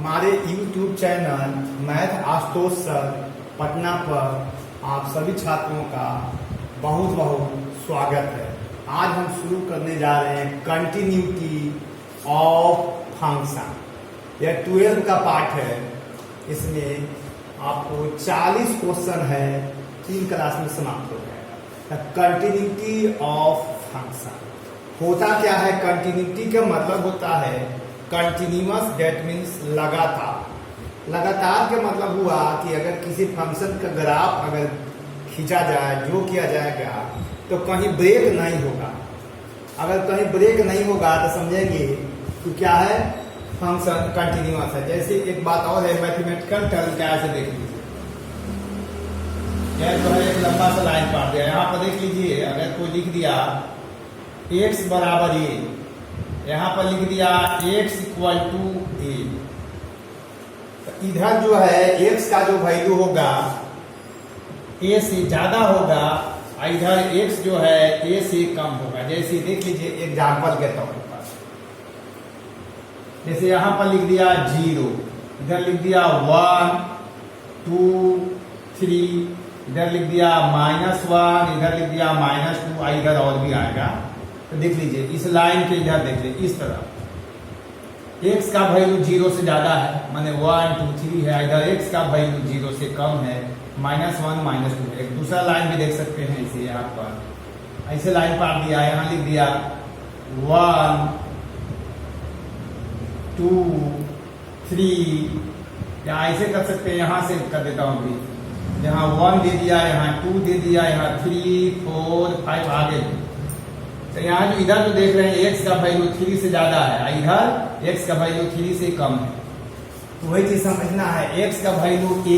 हमारे YouTube channel math Ashutosh sir Patna पर आप सभी छात्रों का बहुत बहुत स्वागत है। आज हम शुरू करने जा रहे हैं कंटिन्यूटी ऑफ फंक्शन। यह 12 का पार्ट है। इसमें आपको 40 क्वेश्चन है, 3 क्लास में समाप्त हो जाएगा। कंटिन्यूटी ऑफ फंक्शन होता क्या है? कंटिन्यूटी का मतलब होता है कंटिन्यूअस, दैट मीन्स लगातार। लगातार का मतलब हुआ कि अगर किसी फंक्शन का ग्राफ अगर खींचा जाए, जो किया जाएगा तो कहीं ब्रेक नहीं होगा। अगर कहीं ब्रेक नहीं होगा तो समझेंगे कि क्या है, फंक्शन कंटिन्यूअस है। जैसे एक बात और है, मैथमेटिकल टर्म क्या है देख लीजिए। यह जो है एक लंबा सा लाइन काट दिया, यहाँ पर देख लीजिए। अगर कोई लिख दिया x बराबर a, यहाँ पर लिख दिया x इक्वल टू a, तो इधर जो है x का जो वैल्यू होगा a से ज्यादा होगा और इधर x जो है a से कम होगा। जैसे देख लीजिए एग्जाम्पल के तौर पर, जैसे यहाँ पर लिख दिया 0, इधर लिख दिया 1 2 3, इधर लिख दिया -1, इधर लिख दिया -2, इधर और भी आएगा। तो देख लीजिए इस लाइन के इधर देख लीजिए, इस तरह x का वैल्यू 0 से ज्यादा है, माने 1 2 3 है। इधर x का वैल्यू 0 से कम है, -1 -2। एक दूसरा लाइन भी देख सकते हैं इसे, यहाँ पर ऐसे लाइन पार दिया, यहाँ लिख दिया 1 2 3, या ऐसे कर सकते हैं। यहाँ से कर देता हूँ भी, यहाँ 1 दे दिया, यहाँ 2 दे दिया, यहाँ 3 4 5 आगे। तो यहाँ जो इधर जो देख रहे हैं x का वैल्यू 3 से ज्यादा है, इधर x का वैल्यू 3 से कम है। तो वही चीज समझना है, x का वैल्यू a,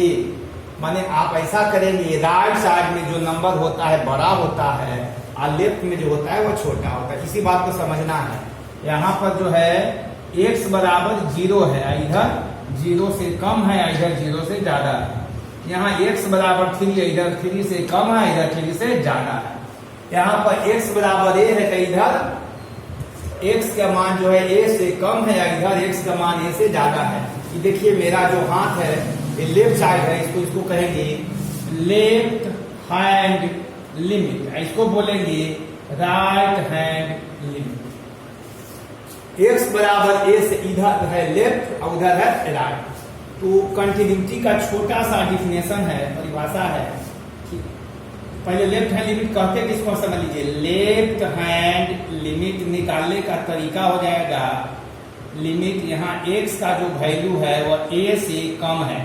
माने आप ऐसा करेंगे राइट साइड में जो नंबर होता है बड़ा होता है और लेफ्ट में जो होता है वो छोटा होता है। इसी बात को समझना है। यहाँ पर जो है x बराबर 0 है, इधर 0 से कम है, इधर 0 से ज्यादा है। यहाँ x बराबर 3 है, इधर 3 से कम है, इधर 3 से ज्यादा है। यहाँ पर x बराबर a है, तो इधर x का मान जो है a से कम है, इधर x का मान a से ज्यादा है। ये देखिए मेरा जो हाथ है ये लेफ्ट साइड है, इसको कहेंगे लेफ्ट हैंड लिमिट, इसको बोलेंगे राइट हैंड लिमिट। x बराबर a से इधर है लेफ्ट और उधर है राइट। तो कंटिन्यूटी का छोटा सा डिफिनेशन है, परिभाषा है। पहले लेफ्ट हैंड लिमिट कहते हैं किसको समझ लीजिए। लेफ्ट हैंड लिमिट निकालने का तरीका हो जाएगा, लिमिट यहाँ x का जो वैल्यू है वह a से कम है।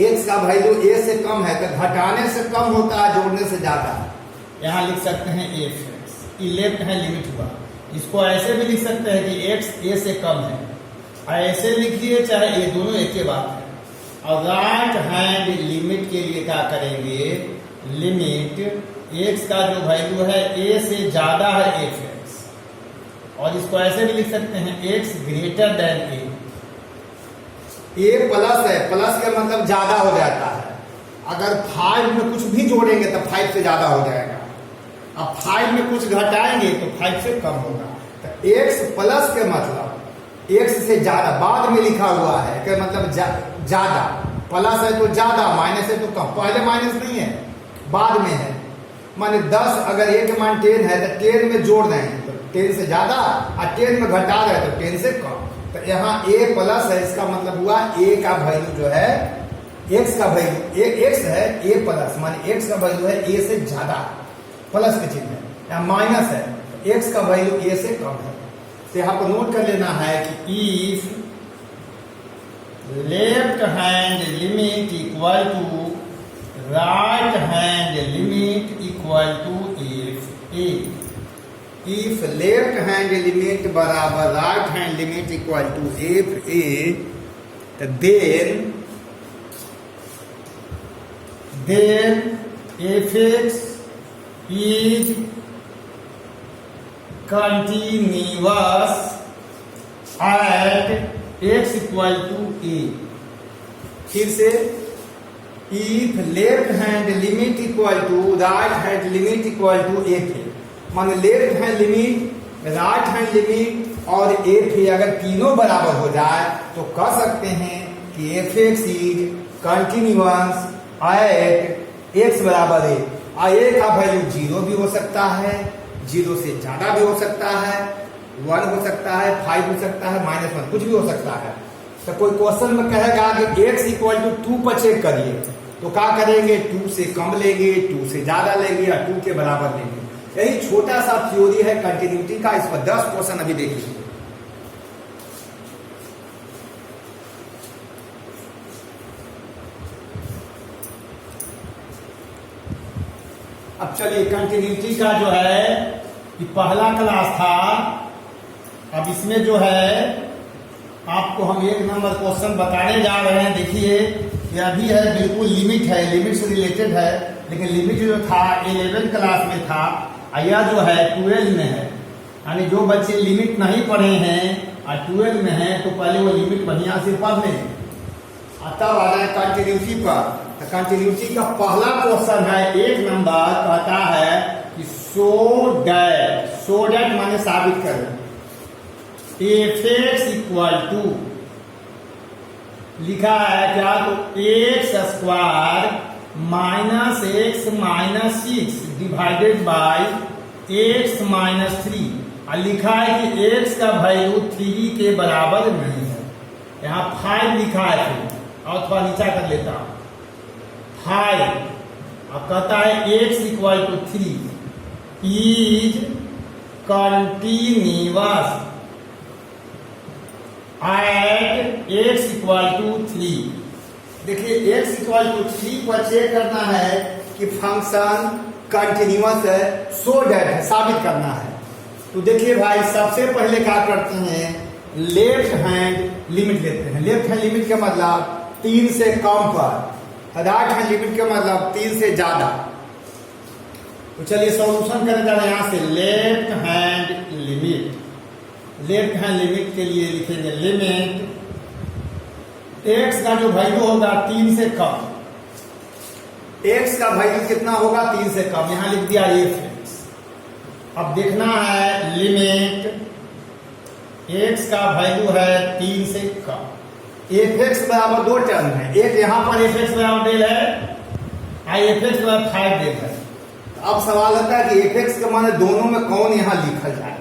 x का वैल्यू a से कम है तो घटाने से कम होता है, जोड़ने से ज्यादा। यहाँ लिख सकते हैं f, ये लेफ्ट हैंड लिमिट हुआ। इसको ऐसे भी लिख सकते हैं कि x a से कम है, ऐसे लिखिए चाहे ये दोनों एक ही बात है। और राइट हैंड लिमिट के लिए क्या करेंगे, लिमिट x का जो वैल्यू है a से ज्यादा है f, और इसको ऐसे भी लिख सकते हैं x greater then a plus है, प्लस का मतलब ज्यादा हो जाता है। अगर 5 में कुछ भी जोड़ेंगे तो 5 से ज्यादा हो जाएगा, अब 5 में कुछ घटाएंगे तो 5 से कम होगा। तो x प्लस के मतलब x से ज्यादा, बाद में लिखा हुआ है कि मतलब ज्यादा, प्लस है तो ज्यादा, माइनस है तो कम। पहले माइनस नहीं है, बाद में है। माने 10 अगर a का मान 10 है तो 10 में जोड़ देंगे तो 10 से ज्यादा, और 10 में घटा रहे तो 10 से कम। तो यहाँ a प्लस है, इसका मतलब हुआ a का वैल्यू जो है, x का वैल्यू x है, a प्लस माने x का वैल्यू है a से ज्यादा, प्लस के चिन्ह है। यहाँ माइनस है, x का वैल्यू a से कम है। तो यहाँ पर नोट कर लेना है कि if left hand limit equal to right hand limit equal to if left hand limit बराबर right hand limit equal to if a, then fx is continuous at x equal to a। फिर से if left hand limit equal to right hand limit equal to a, मान left hand limit, right hand limit और f a अगर तीनों बराबर हो जाए तो कह सकते हैं कि f x is continuous at x बराबर ए। ए का वैल्यू 0 भी हो सकता है, 0 से ज्यादा भी हो सकता है, 1 हो सकता है, 5 हो सकता है, -1 कुछ भी हो सकता है। तो कोई क्वेश्चन में कहेगा कि x इक्वल टू 2 पर चेक करिए, तो क्या करेंगे, 2 से कम लेंगे, 2 से ज्यादा लेंगे या 2 के बराबर लेंगे। यही छोटा सा थ्योरी है कंटिन्यूटी का। इस पर 10 क्वेश्चन अभी देख लीजिए। अब चलिए कंटिन्यूटी का जो है कि पहला क्लास था, अब इसमें जो है आपको हम 1 नंबर क्वेश्चन बताने जा रहे हैं। देखिए ये अभी है, बिल्कुल लिमिट है, लिमिट से रिलेटेड है, लेकिन लिमिट जो था 11 क्लास में था, यह जो है 12 में है। यानी जो बच्चे लिमिट नहीं पढ़े हैं और 12 में हैं तो पहले वो लिमिट बढ़िया से पढ़ लें। तब आ जाए कंटिन्यूटी पर। तो कंटिन्यूटी का पहला क्वेश्चन है 1 नंबर, कहता है कि सो डैट माने साबित करें एफ एक्स इक्वल टू, लिखा है क्या, तो x square minus x minus 6 divided by x minus 3। और लिखा है कि एक्स का वैल्यू 3 के बराबर नहीं है। यहाँ 5 लिखा है, और थोड़ा नीचा कर लेता हूं 5। अब कहता है x equal to 3 is continuous at x equal to 3। देखिए एक्स इक्वल टू 3 पर चेक करना है कि फंक्शन कंटिन्यूअस है, सो डैट है, साबित करना है। तो देखिए भाई सबसे पहले क्या करते हैं, लेफ्ट हैंड लिमिट लेते हैं। लेफ्ट हैंड लिमिट का मतलब 3 से कम पर, राइट हैंड लिमिट का मतलब 3 से ज्यादा। तो चलिए सॉल्यूशन करें जरा यहां से। Left hand limit, left hand limit के लिए लिखेंगे लिमिट x का जो वैल्यू होगा 3 से कम, x का वैल्यू कितना होगा 3 से कम, यहां लिख दिया f। अब देखना है लिमिट x का वैल्यू है 3 से कम। f(x) बराबर 2 टर्म है, एक यहां पर f(x) बराबर डेल है और f(x) बराबर 5 डेल है। तो अब सवाल आता है कि f(x) के माने दोनों में कौन यहां लिखा जाएगा।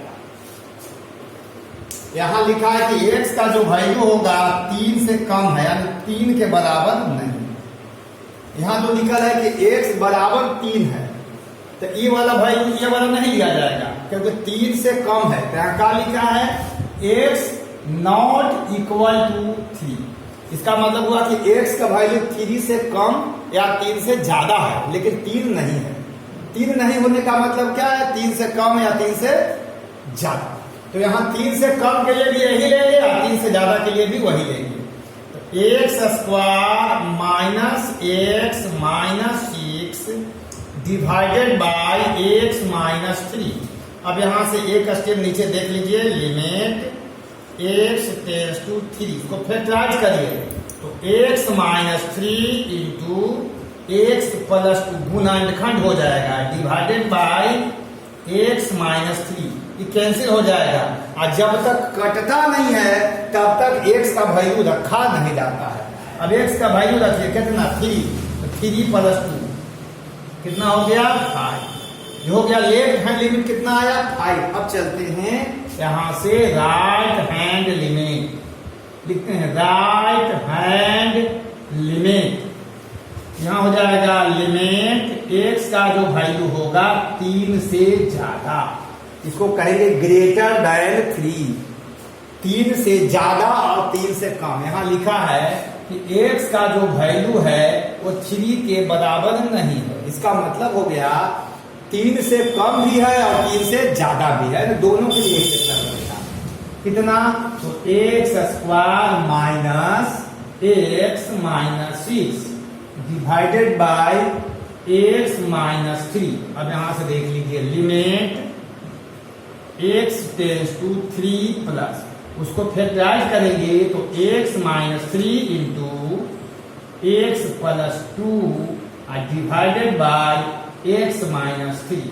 यहां लिखा है कि x का जो वैल्यू होगा 3 से कम है, यानी 3 के बराबर नहीं। यहां जो लिखा है कि x बराबर 3 है, तो ये वाला वैल्यू ये वाला नहीं लिया जाएगा क्योंकि 3 से कम है। तो यहां क्या लिखा है, x नॉट इक्वल टू 3। इसका मतलब हुआ कि x का वैल्यू 3 से कम या 3 से ज्यादा है, लेकिन 3 नहीं है। 3 नहीं होने का मतलब क्या है, 3 से कम या 3 से ज्यादा। तो यहाँ 3 से कम के लिए भी यही लेंगे और 3 से ज्यादा के लिए भी वही लेंगे। तो x square minus x minus 6 divided by x minus 3। अब यहां से एक स्टेप नीचे देख लीजिए, लिमिट x टेंड्स टू 3 को फैक्टराइज करिए तो x minus 3 into x plus 2 गुणनखंड हो जाएगा डिवाइडेड बाई x माइनस 3। ये कैंसिल हो जाएगा और जब तक कटता नहीं है तब तक x का वैल्यू रखा नहीं जाता है। अब x का वैल्यू रखिए कितना 3, तो 3 प्लस 2 कितना हो गया 5। ये हो गया लेफ्ट हैंड लिमिट कितना आया 5। अब चलते हैं यहां से राइट हैंड लिमिट, लिखते हैं राइट हैंड लिमिट। यहां हो जाएगा लिमिट x का जो वैल्यू होगा 3 से ज्यादा, इसको कहेंगे ग्रेटर देन 3। 3 से ज्यादा और 3 से कम। यहां लिखा है कि x का जो वैल्यू है वो 3 के बराबर नहीं है। इसका मतलब हो गया 3 से कम भी है और 3 से ज्यादा भी है, तो दोनों के लिए कितना, तो x square minus x minus 6 divided by x minus 3। अब यहां से देख लीजिए limit x tends to 3 plus, उसको फैक्टराइज करेंगे तो x minus 3 into x plus 2 divided by x minus 3।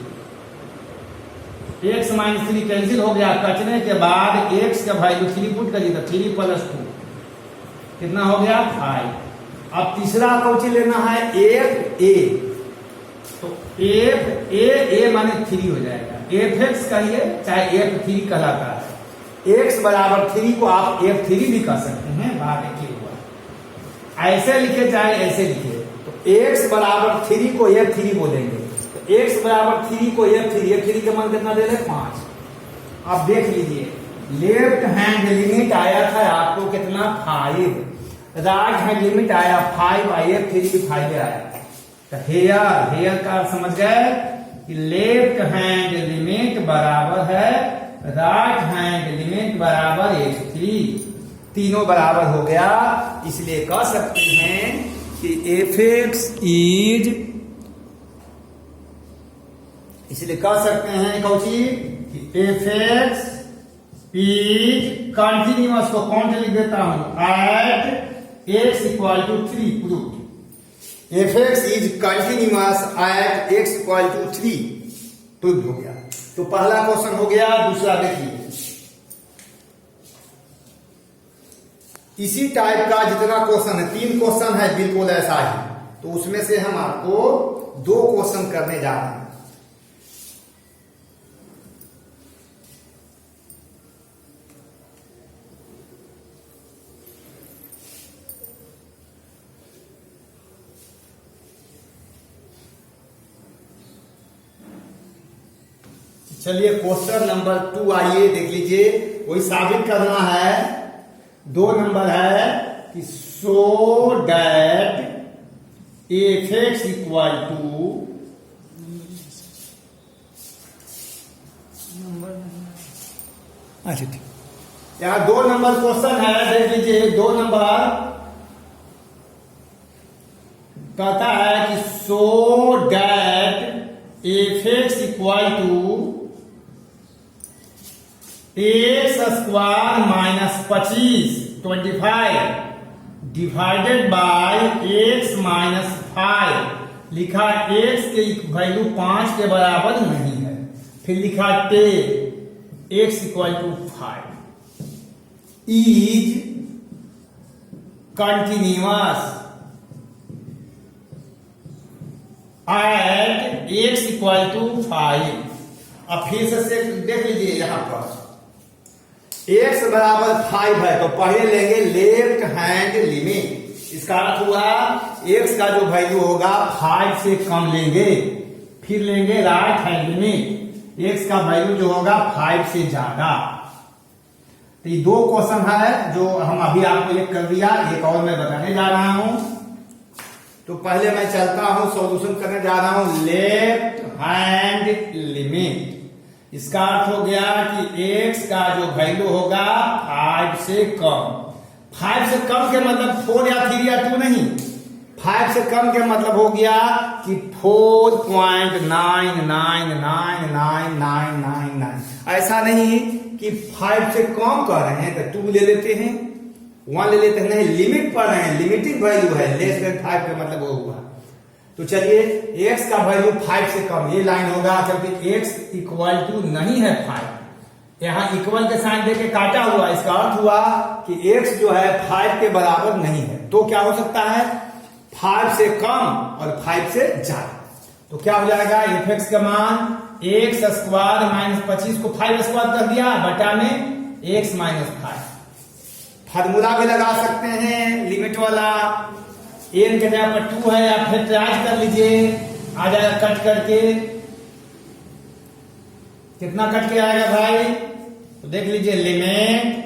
X minus 3 cancel हो गया, कटने के बाद एक्स का वैल्यू 3 पुट करिए तो 3 प्लस 2 कितना हो गया 5। अब तीसरा क्वेश्चन लेना है एफ ए, तो एफ ए माने 3 हो जाएगा, एफ एक्स कहिए चाहे एफ 3 कहलाता है, एक्स बराबर 3 को आप एफ 3 भी कह सकते हैं, बात एक ही हुआ। ऐसे लिखे चाहे ऐसे लिखे, तो एक्स बराबर 3 को एफ 3 बोलेंगे, तो एक्स बराबर 3 को एफ 3 का मान कितना दे रहे 5। अब देख लीजिए लेफ्ट हैंड लिमिट आया था आपको कितना 5, राइट हैंड लिमिट आया 5, एफ 3 भी 5 आया। तो हेयर का समझ गए कि लेफ्ट हैंड लिमिट बराबर है राइट हैंड लिमिट बराबर x3, तीनों बराबर हो गया, इसलिए कह सकते हैं कि fx इज, इसलिए कह सकते हैं कौची कि fx इज कंटिन्यूअस, को कौन से लिख देता हूं at x equal to 3 proof, fx is continuous at x equal to 3 proof हो गया। तो पहला क्वेश्चन हो गया, दूसरा देखिए इसी टाइप का जितना क्वेश्चन है, 3 क्वेश्चन है बिल्कुल ऐसा ही, तो उसमें से हम आपको 2 क्वेश्चन करने जा रहे हैं। चलिए क्वेश्चन नंबर 2 आइए देख लीजिए, वही साबित करना है। 2 नंबर है कि so that f x equal to, अच्छा ठीक, यहां 2 नंबर क्वेश्चन है, देख लीजिए 2 नंबर कहता है कि so that f x equal to x square minus 25 divided by x minus 5, लिखा एक्स के वैल्यू 5 के बराबर नहीं है, फिर लिखा 10 x equal to 5 is continuous at x equal to 5। अब फिर से देख लीजिए यहां पर x बराबर 5 है, तो पहले लेंगे लेफ्ट हैंड लिमिट, इसका अर्थ हुआ x का जो वैल्यू होगा 5 से कम लेंगे, फिर लेंगे राइट हैंड लिमिट, x का वैल्यू जो होगा 5 से ज्यादा। तो ये 2 क्वेश्चन है जो हम अभी आपको एक कर दिया, एक और मैं बताने जा रहा हूं। तो पहले मैं चलता हूं सॉल्यूशन करने जा रहा हूं लेफ्ट हैंड लिमिट, इसका अर्थ हो गया कि x का जो वैल्यू होगा 5 से कम, 5 से कम के मतलब 4 या 3 या 2 नहीं, 5 से कम के मतलब हो गया कि 4.9999999, ऐसा नहीं कि 5 से कम कर रहे हैं तो 2 ले लेते हैं, 1 ले लेते हैं, नहीं लिमिट पढ़ रहे हैं, लिमिटिंग वैल्यू है, लेस देन 5 का मतलब वो हुआ। तो चलिए x का वैल्यू 5 से कम, ये लाइन होगा क्योंकि x इक्वल टू नहीं है 5, यहां इक्वल के साइन देके काटा हुआ, इसका अर्थ हुआ कि x जो है 5 के बराबर नहीं है, तो क्या हो सकता है 5 से कम और 5 से ज्यादा। तो क्या हो जाएगा एफ एक्स का मान एक्स स्क्वायर माइनस 25 को 5 स्क्वायर कर दिया बटा में एक्स माइनस 5। फार्मूला भी लगा सकते हैं लिमिट वाला, एन के जगह पर 2 है, या फिर ट्राई कर लीजिए, आ जाएगा कट करके, कितना कट के आएगा भाई, तो देख लीजिए लिमिट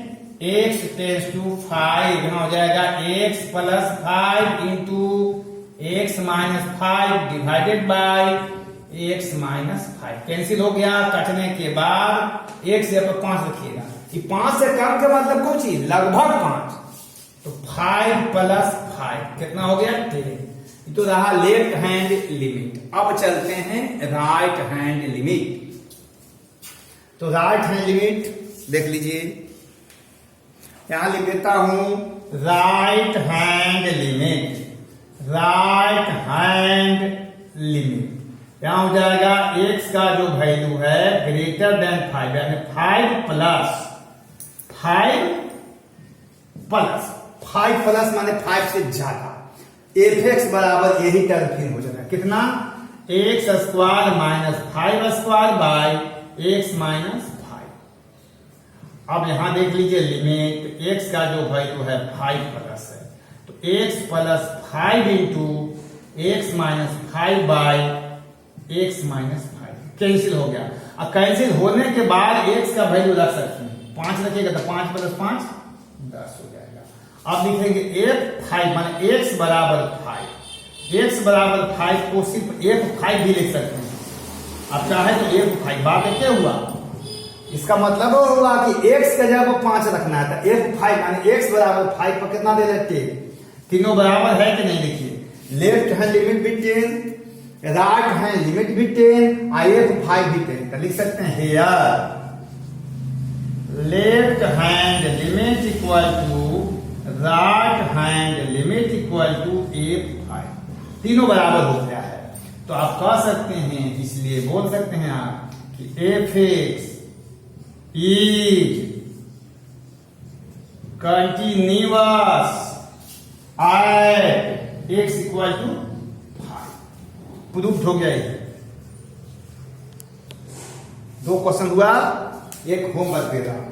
x टेंस टू 5, यहां हो जाएगा x plus 5 into x minus 5 divided by x minus 5, cancel हो गया, कटने के बाद x यहाँ पर 5 रखिएगा, ये 5 से कम के मतलब कुछ ही लगभग 5, तो 5 प्लस 5 कितना हो गया 10, तो रहा लेफ्ट हैंड लिमिट। अब चलते हैं राइट हैंड लिमिट। तो राइट हैंड लिमिट देख लीजिए, यहां लिख देता हूं right hand limit, right hand limit. यहाँ हो जाएगा x का जो वैल्यू है ग्रेटर देन 5, यानी 5 प्लस माने 5 से ज्यादा, एफ एक्स बराबर यही टर्म फिर हो जाएगा कितना, x square minus 5 square by x minus 5। अब यहां देख लीजिए लिमिट x का जो वैल्यू है 5 प्लस है, तो x plus 5 into x minus 5 by x minus 5 cancel हो गया। अब कैंसिल होने के बाद x का वैल्यू रख सकते हैं, 5 रखिएगा तो 5 प्लस 5 10 हो जाएगा। अब लिखेंगे f5 माने x बराबर 5, x बराबर 5 को सिर्फ f5 भी लिख सकते हैं, अब चाहे तो f5 बात क्या हुआ, इसका मतलब हुआ कि x का जगह 5 रखना है तो f5 माने x बराबर 5 पर कितना दे लेते, तीनों बराबर है कि नहीं, देखिए लेफ्ट है लिमिट भी 10, राइट है लिमिट भी 10, f5 भी 10, तो लिख सकते हैं here left hand limit equal to right hand limit equal to f5, तीनों बराबर हो गया है। तो आप कह सकते हैं, इसलिए बोल सकते हैं आप कि f(x) is continuous at x equal to 5, proof हो गया ये। 2 क्वेश्चन हुआ, एक होमवर्क दे रहा हूं।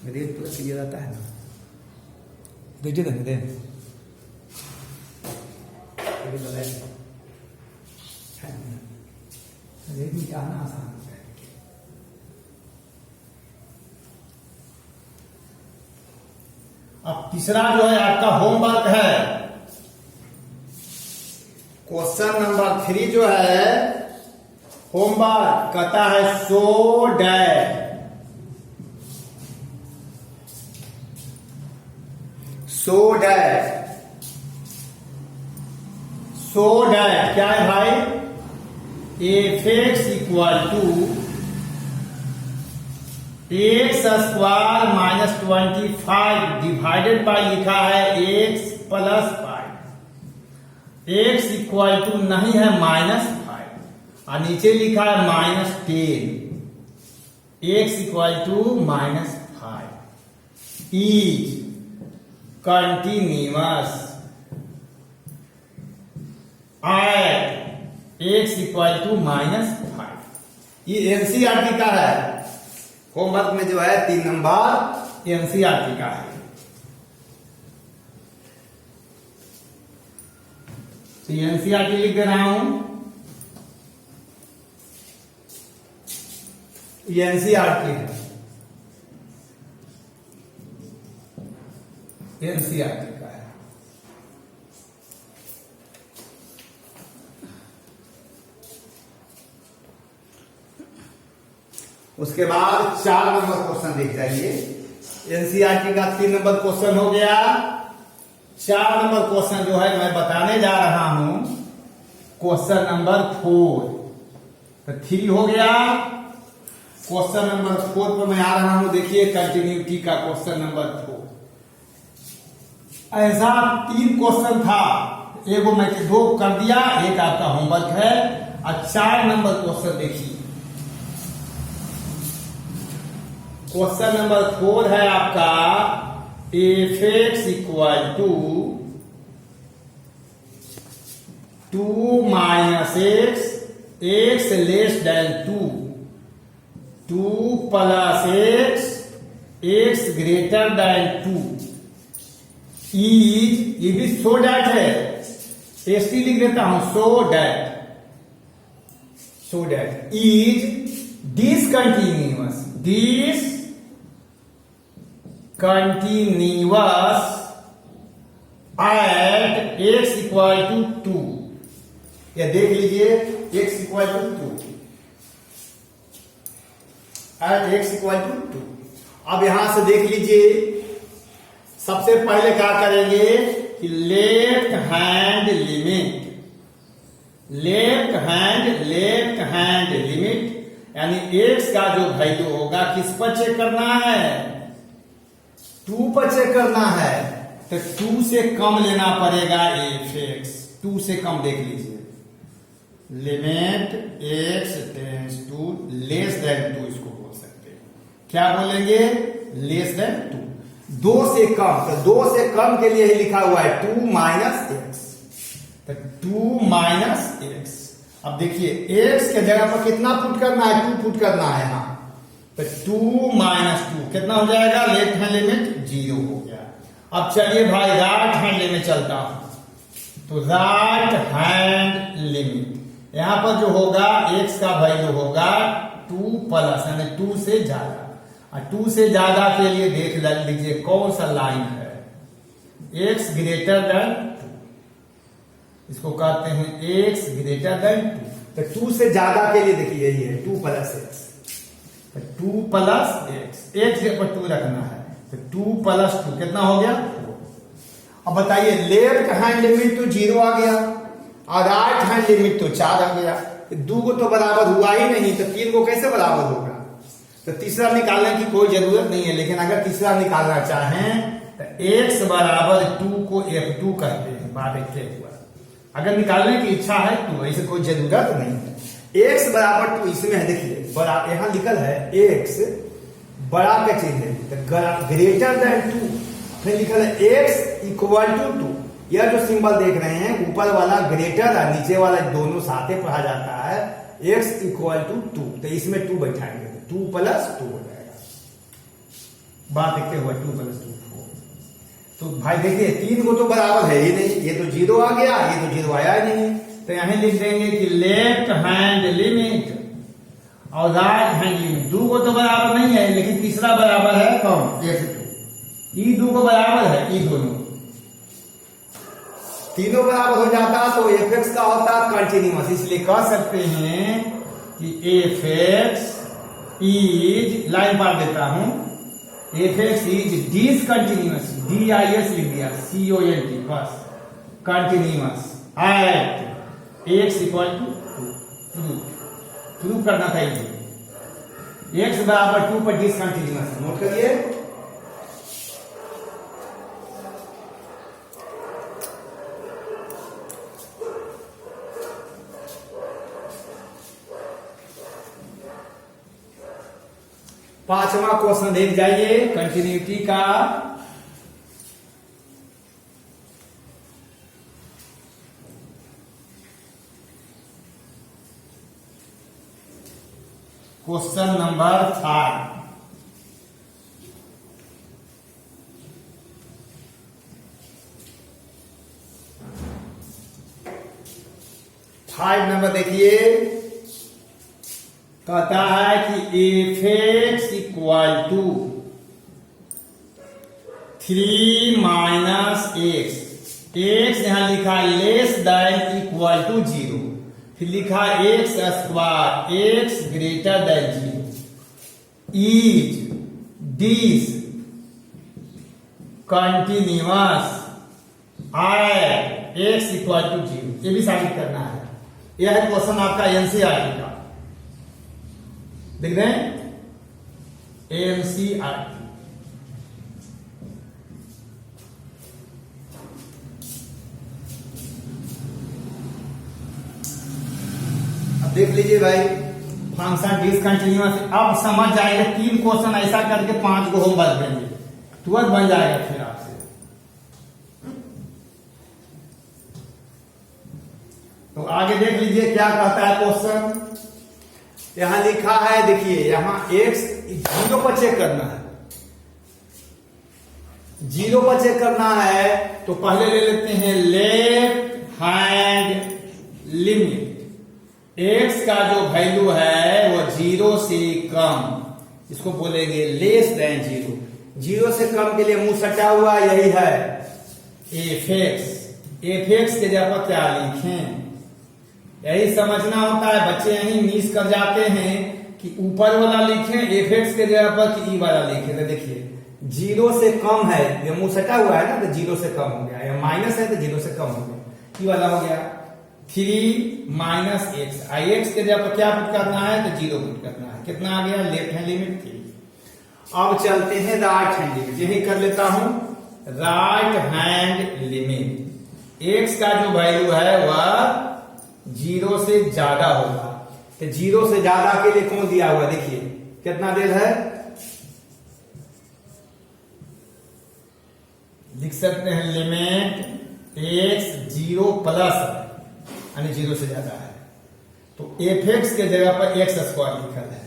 रेट पूरा क्लियर आता है ना, देखिए तो दे रेट में क्या आना आसान होता है। अब तीसरा जो है आपका होमवर्क है, क्वेश्चन नंबर 3 जो है होमवर्क कहता है सो डैट क्या है भाई, f(x) equal to x square minus 25 divided by लिखा है x plus 5, x equal to नहीं है -5 और नीचे लिखा है -10, x equal to -5 is continuous at x equal to -5। ये एनसीईआरटी का है, होमवर्क में जो है 3 नंबर एनसीईआरटी का है। तो एनसीईआरटी लिख दे रहा हूं, ये एनसीईआरटी है, एनसीईआरटी का है। उसके बाद 4 नंबर क्वेश्चन देख जाइए, एनसीईआरटी का 3 नंबर क्वेश्चन हो गया। 4 नंबर क्वेश्चन जो है मैं बताने जा रहा हूं, क्वेश्चन नंबर 4, तो 3 हो गया। क्वेश्चन नंबर 4 पर मैं आ रहा हूं, देखिए कंटिन्यूटी का क्वेश्चन नंबर 4। ऐसा 3 क्वेश्चन था, एगो मैं 2 कर दिया, एक आपका होमवर्क है। और 4 नंबर क्वेश्चन देखिए, क्वेश्चन नंबर 4 है आपका f(x) equal to 2 minus x, x less than 2 plus x, x greater than 2 इज, ये भी सो डैट है, st लिख देता हूं, so that is discontinuous at x equal to 2। या देख लीजिए x equal to 2 at x equal to 2। अब यहां से देख लीजिए, सबसे पहले क्या करेंगे कि left hand left hand limit, यानी x का जो वैल्यू होगा किस पर चेक करना है, 2 पर चेक करना है। तो 2 से कम लेना पड़ेगा f(x), 2 से कम देख लीजिए, limit x tends to less than 2 इसको बोल सकते हैं। क्या बोलेंगे, लेस देन 2, 2 से कम। तो 2 से कम के लिए ही लिखा हुआ है 2 माइनस एक्स, तो 2 माइनस एक्स। अब देखिए x के जगह पर कितना पुट करना है, 2 पुट करना है यहाँ, तो 2 माइनस 2 कितना हो जाएगा, लेफ्ट हैंड लिमिट 0 हो गया। अब चलिए भाई राइट हैंड लिमिट चलता हूं, तो राइट हैंड लिमिट यहां पर जो होगा x का वैल्यू होगा 2 प्लस, यानी 2 से ज्यादा। और 2 से ज्यादा के लिए देख लीजिए कौन सा लाइन है, x ग्रेटर देन 2, इसको कहते हैं x ग्रेटर देन 2। तो 2 से ज्यादा के लिए देखिए यही है 2 प्लस एक्स, तो 2 प्लस एक्स, x पर 2 रखना है, तो 2 प्लस 2 कितना हो गया 4। अब बताइए लेफ्ट हैंड लिमिट तो 0 आ गया और राइट हैंड लिमिट तो 4 आ गया, 2 को तो बराबर हुआ ही नहीं, तो 3 को कैसे बराबर होगा। तो तीसरा निकालने की कोई जरूरत नहीं है, लेकिन अगर तीसरा निकालना चाहें तो x बराबर 2 को f2 कहते हैं, बात एक हुआ। अगर निकालने की इच्छा है तो ऐसे कोई जरूरत नहीं है। x बराबर 2 इसमें है, देखिए बड़ा यहां लिखल है x बड़ा का चिन्ह है, तो ग्रेटर देन 2, फिर लिखल है x इक्वल टू 2। यह जो सिंबल देख रहे हैं ऊपर वाला ग्रेटर और नीचे वाला दोनों साथ में पढ़ा जाता है, x इक्वल टू 2, तो इसमें 2 बैठाएंगे, 2 प्लस 2 हो जाएगा। बात देखते हुए 2 प्लस 2 4। तो भाई देखिए 3 को तो बराबर है ही नहीं, ये तो 0 आ गया, ये तो 0 आया ही नहीं, तो यहां लिख देंगे कि लेफ्ट हैंड लिमिट और राइट हैंड लिमिट 2 को तो बराबर नहीं है, लेकिन तीसरा बराबर है कौन, f2। ई 2 को बराबर है, ई दोनों तीनों बराबर हो जाता तो f(x) का होता कंटिन्यूअस, इसलिए कह सकते हैं कि f(x) इज, लाइन पार देता हूं, f(x) इज डिसकंटिन्यूअस, DIS लिख दिया, CONT बस, continuous at x equal to 2। Prove करना था ये, x बराबर 2 पर डिसकंटिन्यूअस, नोट करिए। पांचवा क्वेश्चन देख जाइए कंटिन्यूटी का। क्वेश्चन नंबर 5 नंबर देखिए, कहता है कि f(x) equal to 3 minus x, x यहां लिखा लेस देन इक्वल टू 0, फिर लिखा x square, x greater than 0, is this continuous at x equal to 0। ये भी साबित करना है। यह है क्वेश्चन आपका एनसीईआरटी का, देख रहे हैं, एनसीईआरटी। अब देख लीजिए भाई, फंक्शन डिसकंटिन्यूअस, अब समझ जाएगा। 3 क्वेश्चन ऐसा करके 5 को होमवर्क देंगे, तुरंत बन जाएगा फिर आपसे। तो आगे देख लीजिए क्या कहता है क्वेश्चन। यहां लिखा है, देखिए यहां x 0 पर चेक करना है, 0 पर चेक करना है, तो पहले ले लेते हैं लेफ्ट हैंड लिमिट। x का जो वैल्यू है वो 0 से कम, इसको बोलेंगे लेस देन 0। 0 से कम के लिए मुंह सटा हुआ यही है f(x). f(x) के जगह पर क्या लिखें, यही समझना होता है। बच्चे यही मिस कर जाते हैं कि ऊपर वाला लिखें f(x) के जगह पर कि ई वाला लिखें। तो देखिए 0 से कम है, ये मुंह सटा हुआ है ना, तो 0 से कम हो गया, या माइनस है तो 0 से कम हो गया, ई वाला हो गया। 3 माइनस एक्स, एक्स के जगह पर क्या पुट करना है तो 0 पुट करना है। कितना आ गया? Left hand limit 3। अब चलते हैं राइट हैंड लिमिट। यही कर लेता हूं राइट हैंड लिमिट। एक्स का जो वैल्यू है वह 0 से ज्यादा होगा, तो 0 से ज्यादा के लिए कौन दिया हुआ? देखिए कितना देर है, लिख सकते हैं लिमिट एक्स 0 प्लस यानी 0 से ज्यादा है, तो एफ एक्स के जगह पर एक्स स्क्वायर लिखा है,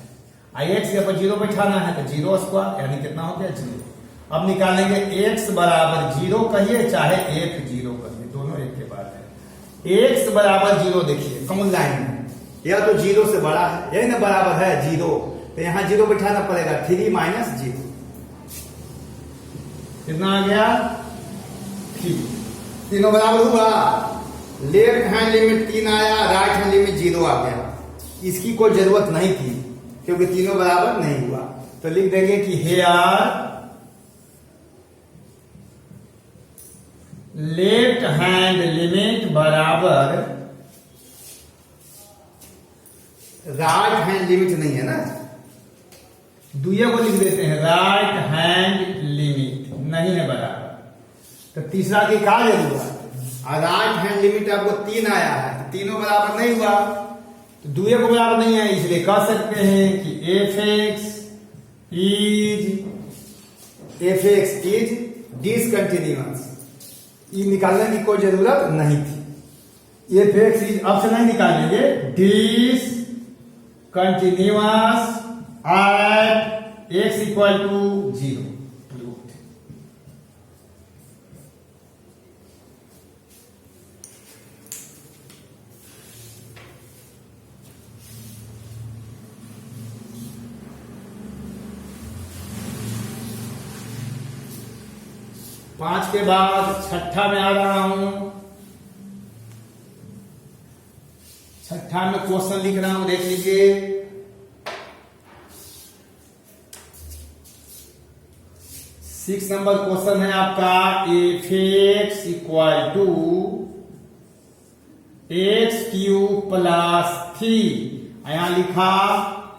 आई एक्स के पर 0 बैठाना है तो 0 स्क्वायर यानी कितना हो गया? 0। अब निकालेंगे एक्स बराबर 0 कहिए चाहे एफ 0 कहिए, दोनों एक के बाद है। एक्स बराबर 0 देखिए कौन लाइन है, या तो 0 से बड़ा है, यही ना बराबर है 0, तो यहां 0 बैठाना पड़ेगा। 3 माइनस 0 कितना आ गया? 3। तीनों बराबर हुआ। लेफ्ट हैंड लिमिट 3 आया, राइट हैंड लिमिट 0 आ गया। इसकी कोई जरूरत नहीं थी क्योंकि तीनों बराबर नहीं हुआ, तो लिख देंगे कि हेयर लेफ्ट हैंड लिमिट बराबर राइट हैंड लिमिट नहीं है ना, दुए को लिख देते हैं राइट हैंड लिमिट नहीं है बराबर, तो तीसरा की क्या जरूरत है? राइट हैंड लिमिट आपको 3 आया है, तो तीनों बराबर नहीं हुआ, तो दुए को बराबर नहीं है, इसलिए कह सकते हैं कि एफ एक्स इज डिसकंटिन्यूअस। ये निकालने की कोई जरूरत नहीं थी। एफ एक्स इज अब से नहीं निकालेंगे, discontinuous at x equal to 0। पांच के बाद छठा में आ रहा हूं। छठा में क्वेश्चन लिख रहा हूं, देख लीजिए। 6 नंबर क्वेश्चन है आपका, f x equal to x cube plus 3। यहां लिखा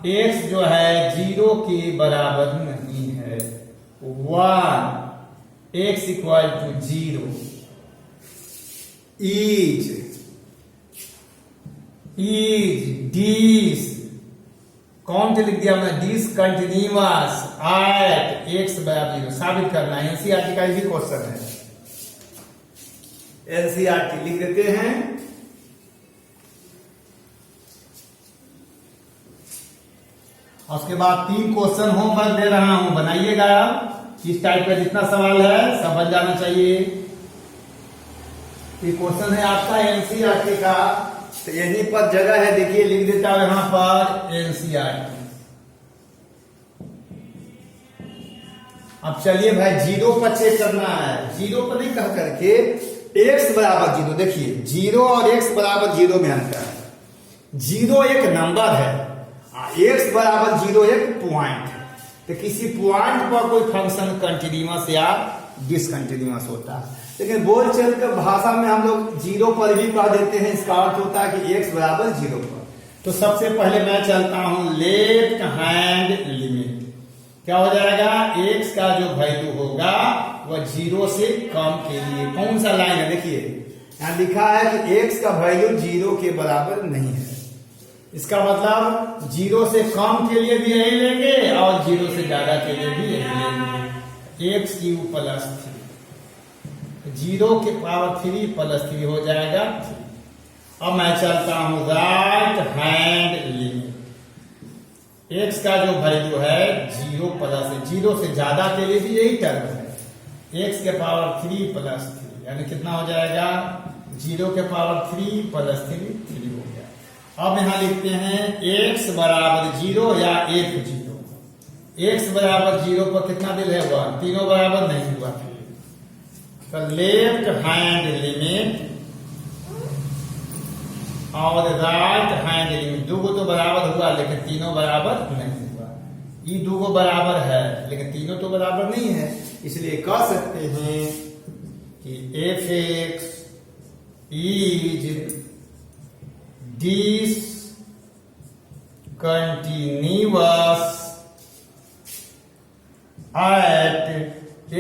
एक्स जो है 0 के बराबर नहीं है, 1 एक्स इक्वल टू 0 इज डिस कौन से लिख दिया हमने? डिसकंटिन्यूअस एट एक्स बराबर 0 साबित करना है। एनसीईआरटी का भी क्वेश्चन है, एनसीईआरटी लिख देते हैं। उसके बाद 3 क्वेश्चन होमवर्क दे रहा हूं, बनाइएगा। इस टाइप का जितना सवाल है सब बन जाना चाहिए। ये क्वेश्चन है आपका एनसीईआरटी का, तो यहीं पर जगह है, देखिए लिख देता हूं यहां पर एनसीईआरटी। अब चलिए भाई 0 पर चेक करना है, 0 पर नहीं कह करके x बराबर 0। देखिए 0 और x बराबर 0 में अंतर है। 0 एक नंबर है, x बराबर 0 एक पॉइंट है, तो किसी पॉइंट पर कोई फंक्शन कंटिन्यूअस या डिसकंटिन्यूअस होता है, लेकिन बोलचाल के भाषा में हम लोग 0 पर भी कह देते हैं। इसका अर्थ होता है कि x बराबर 0 पर। तो सबसे पहले मैं चलता हूं लेफ्ट हैंड लिमिट। क्या हो जाएगा? x का जो वैल्यू होगा वह 0 से कम के लिए, कौन सा लाइन है? देखिए यहां लिखा है कि x का वैल्यू 0 के बराबर नहीं है। इसका मतलब 0 से कम के लिए भी यही लेंगे और 0 से ज्यादा के लिए भी यही लेंगे। एक्स क्यूब प्लस 3, 0 के पावर 3 प्लस 3 हो जाएगा 3। अब मैं चलता हूं राइट हैंड लिमिट। एक्स का जो वैल्यू है 0 प्लस 0 से ज्यादा के लिए भी यही टर्म है। एक्स के पावर 3 प्लस 3 यानी कितना हो जाएगा? 0 के पावर 3 प्लस 3 3 हो गया। अब यहां लिखते हैं x बराबर 0 या f 0। x बराबर 0 पर कितना दिल है? 1। तीनों बराबर नहीं हुआ, तो लेफ्ट हैंड लिमिट और राइट हैंड लिमिट दो तो बराबर हुआ, लेकिन तीनों बराबर नहीं हुआ। ये दो बराबर है लेकिन तीनों तो बराबर नहीं है, इसलिए कह सकते हैं कि f x is discontinuous at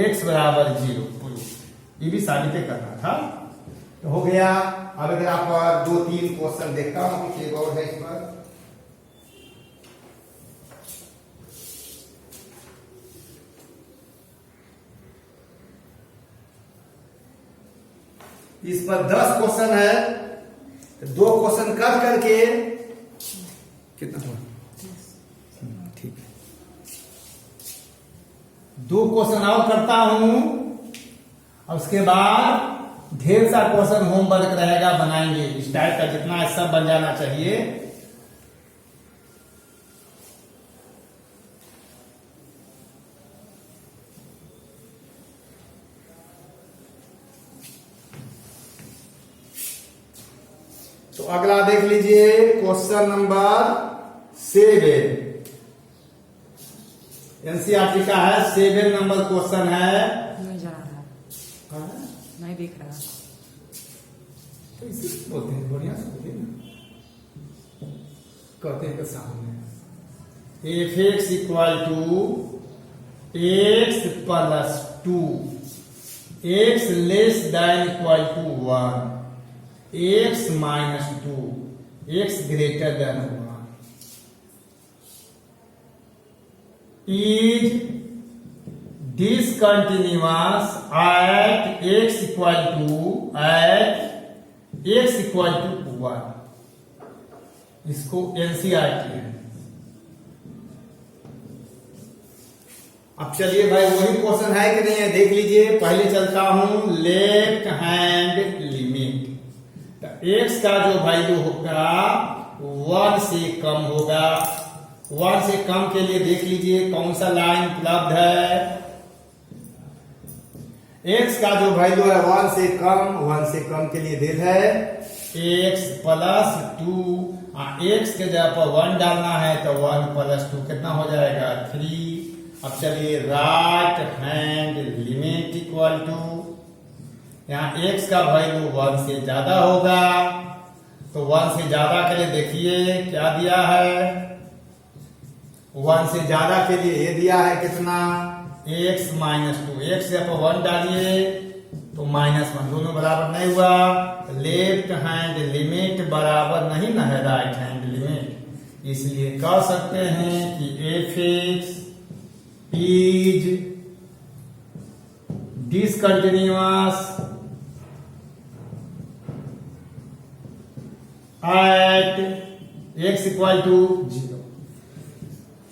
x बराबर 0। ये भी साबित करना था, तो हो गया। अब अगर आप 2-3 क्वेश्चन देखता हूं, कुछ एक और है इस पर। इस पर 10 क्वेश्चन है, तो 2 क्वेश्चन कर करके कितना हुआ? ठीक है, 2 क्वेश्चन और करता हूं, और उसके बाद ढेर सा क्वेश्चन होमवर्क रहेगा, बनाएंगे। इस टाइप का जितना है सब बन जाना चाहिए। तो अगला देख लीजिए, क्वेश्चन नंबर 7 एनसीईआरटी का है। 7 नंबर क्वेश्चन है। नहीं जा रहा, नहीं दिख रहा। तो इसे बोलते हैं, बढ़िया से बोलिए ना, कहते हैं कि सामने f x equal to x plus 2 x less than equal to 1 x minus 2 x greater than 1 is discontinuous at x equal to 1। इसको एनसीईआरटी है। अब चलिए भाई, वही क्वेश्चन है कि नहीं है देख लीजिए। पहले चलता हूं लेफ्ट हैंड लिमिट। x का जो वैल्यू होगा 1 से कम होगा। 1 से कम के लिए देख लीजिए कौन सा लाइन उपलब्ध है। x का जो वैल्यू है 1 से कम के लिए देख है x प्लस 2। x के जगह पर 1 डालना है तो 1 प्लस 2 कितना हो जाएगा? 3। अब चलिए right hand limit equal to, यहाँ x का वैल्यू 1 से ज्यादा होगा, तो 1 से ज्यादा के लिए देखिए क्या दिया है। 1 से ज्यादा के लिए ये दिया है कितना? x minus 2। x से आप 1 डालिए तो -1, दोनों बराबर नहीं हुआ। लेफ्ट हैंड लिमिट बराबर नहीं ना है राइट हैंड लिमिट, इसलिए कह सकते हैं कि f x is discontinuous at x equal to 0।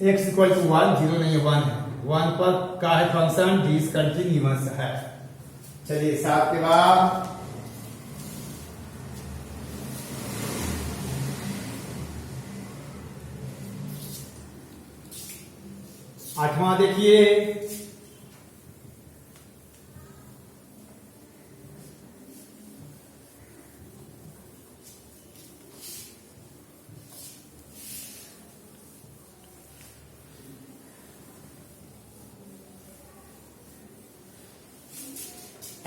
x equal to 1, 0 नहीं है 1 है। 1 पर का है फंक्शन डिसकंटिन्यूअस है। चलिए 7 के बाद आठवां देखिए।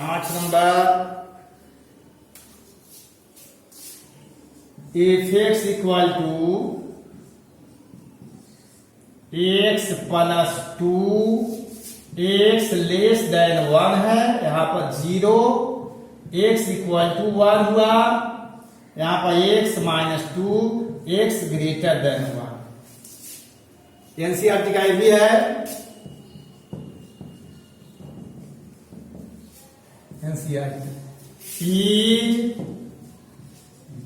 आठ number f x equal to x plus 2 x less than 1 है। यहां पर 0 एक्स इक्वल टू 1 हुआ। यहां पर x minus 2 x greater than 1। NCERT का ये भी है। NCERT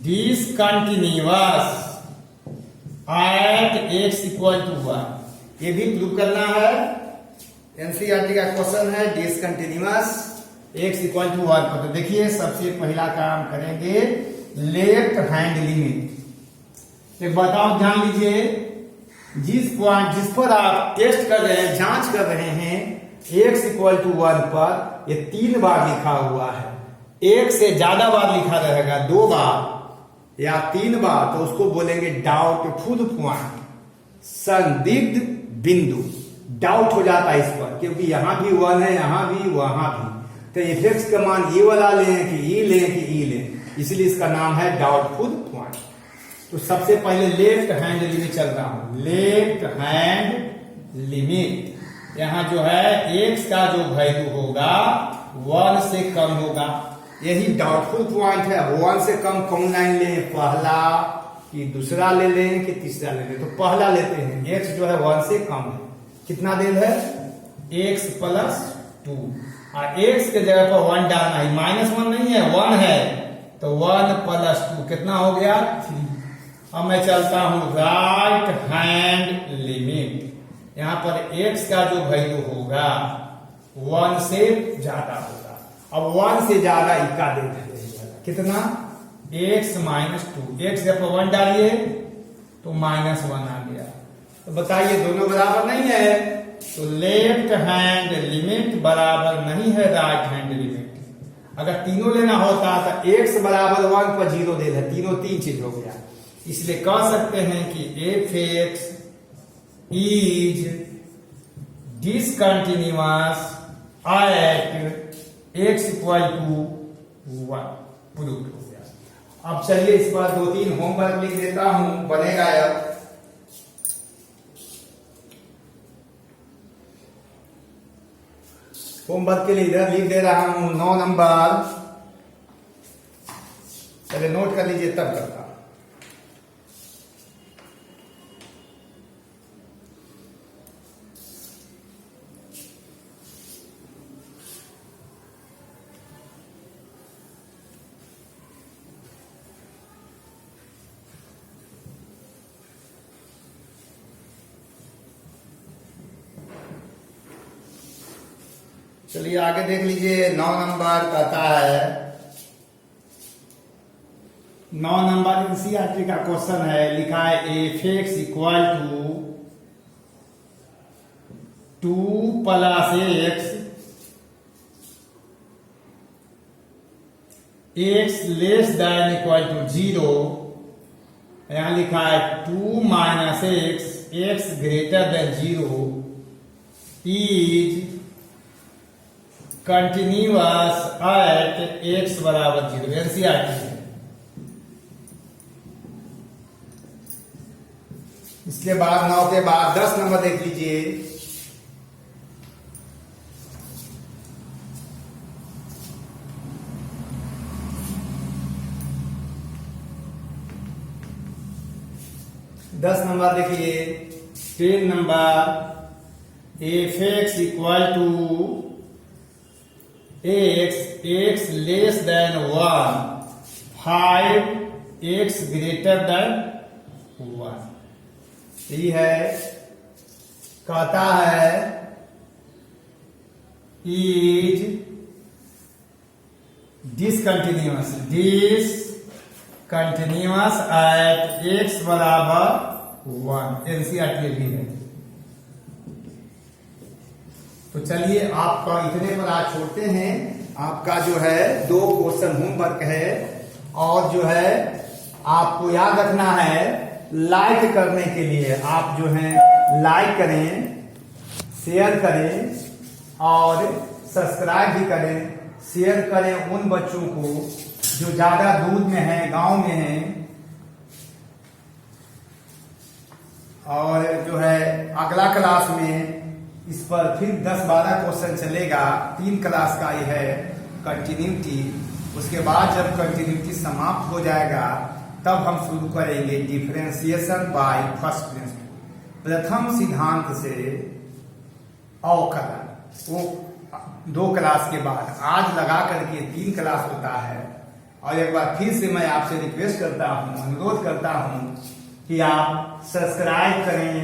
discontinuous at x equal to 1, ये भी प्रूव करना है। एनसीईआरटी का क्वेश्चन है डिसकंटिन्यूअस एक्स इक्वल टू 1 पर। तो देखिए सबसे पहला काम करेंगे लेफ्ट हैंड लिमिट। एक बताओ, ध्यान लीजिए, जिस पर आप टेस्ट कर रहे हैं, जांच कर रहे हैं x इक्वल टू 1 पर, ये 3 बार लिखा हुआ है। एक से ज्यादा बार लिखा रहेगा, 2 बार या 3 बार, तो उसको बोलेंगे डाउटफुल पॉइंट, संदिग्ध बिंदु। डाउट हो जाता है इस पर, क्योंकि यहां भी 1 है, यहां भी, वहां भी। तो इफेक्ट्स का मान ये वाला लें कि ई लें कि ई लें, इसलिए इसका नाम है डाउटफुल पॉइंट। तो सबसे पहले लेफ्ट हैंड लिमिट चल रहा हूं, लेफ्ट हैंड लिमिट। यहां जो है x का जो वैल्यू होगा 1 से कम होगा, यही डाउटफुल पॉइंट है। 1 से कम कौन लाइन लें, पहला कि दूसरा ले लें कि तीसरा ले लें? तो पहला लेते हैं। x जो है 1 से कम है, कितना देर है, x प्लस 2, और x के जगह पर 1 डालना है, -1 नहीं है 1 है, तो 1 प्लस 2 कितना हो गया 3। अब मैं चलता हूं राइट हैंड लिमिट। यहां पर x का जो वैल्यू होगा 1 से ज्यादा होगा। अब 1 से ज्यादा इक्का दे देंगे, कितना, x -2, x जब 1 डालिए तो -1 आ गया। तो बताइए दोनों बराबर नहीं है, तो लेफ्ट हैंड लिमिट बराबर नहीं है राइट हैंड लिमिट। अगर तीनों लेना होता तो x बराबर 1 पर 0 दे दे, तीनों 3 चीज हो गया। इसलिए कह सकते हैं कि f(x) is discontinuous at x = 1, prove हो गया। अब चलिए इस पर 2-3 होमवर्क लिख देता हूं, बनेगा अब। होमवर्क के लिए इधर लिख दे रहा हूं 9 नंबर, पहले नोट कर लीजिए तब करता। चलिए आगे देख लीजिए। 9 नंबर कहता है, 9 नंबर एनसीईआरटी का क्वेश्चन है, लिखा है f(x) = 2 + x, x < 0। यहां लिखा है 2 - x, x < 0 is continuous at x = 0। NCERT है। इसके बाद 9 के बाद 10 नंबर देख लीजिए। दस नंबर देखिए, 10 number, f(x) = x, x < 1, 5, x < 1। यही है, कहता है is discontinuous at x = 1। NCERT भी है। तो चलिए आपका इतने पर आज छोड़ते हैं। आपका जो है 2 क्वेश्चन होमवर्क है, और जो है आपको याद रखना है लाइक करने के लिए, आप जो है लाइक करें, शेयर करें और सब्सक्राइब भी करें। शेयर करें उन बच्चों को जो ज्यादा दूर में है, गांव में है, और जो है अगला क्लास में इस पर फिर 10-12 क्वेश्चन चलेगा। 3 क्लास का ये है कंटिन्यूटी। उसके बाद जब कंटिन्यूटी समाप्त हो जाएगा तब हम शुरू करेंगे डिफरेंशिएशन बाय फर्स्ट प्रिंसिपल, प्रथम सिद्धांत से अवकलन। वो 2 क्लास के बाद, आज लगा करके 3 क्लास होता है। और एक बार फिर से मैं आपसे रिक्वेस्ट करता हूँ, अनुरोध करता हूँ कि आप सब्सक्राइब करें,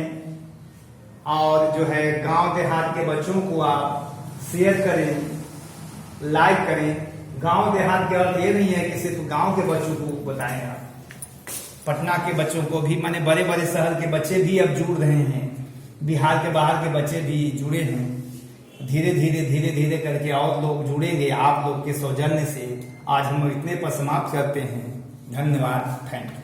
और जो है गांव देहात के बच्चों को आप शेयर करें, लाइक करें। गांव देहात के अर्थ ये नहीं है कि सिर्फ गांव के बच्चों को बताएं, आप पटना के बच्चों को भी, माने बड़े बड़े शहर के बच्चे भी अब जुड़ रहे हैं, बिहार के बाहर के बच्चे भी जुड़े हैं। धीरे धीरे करके और लोग जुड़ेंगे आप लोग के सौजन्य से। आज हम इतने पर समाप्त करते हैं। धन्यवाद, थैंक यू।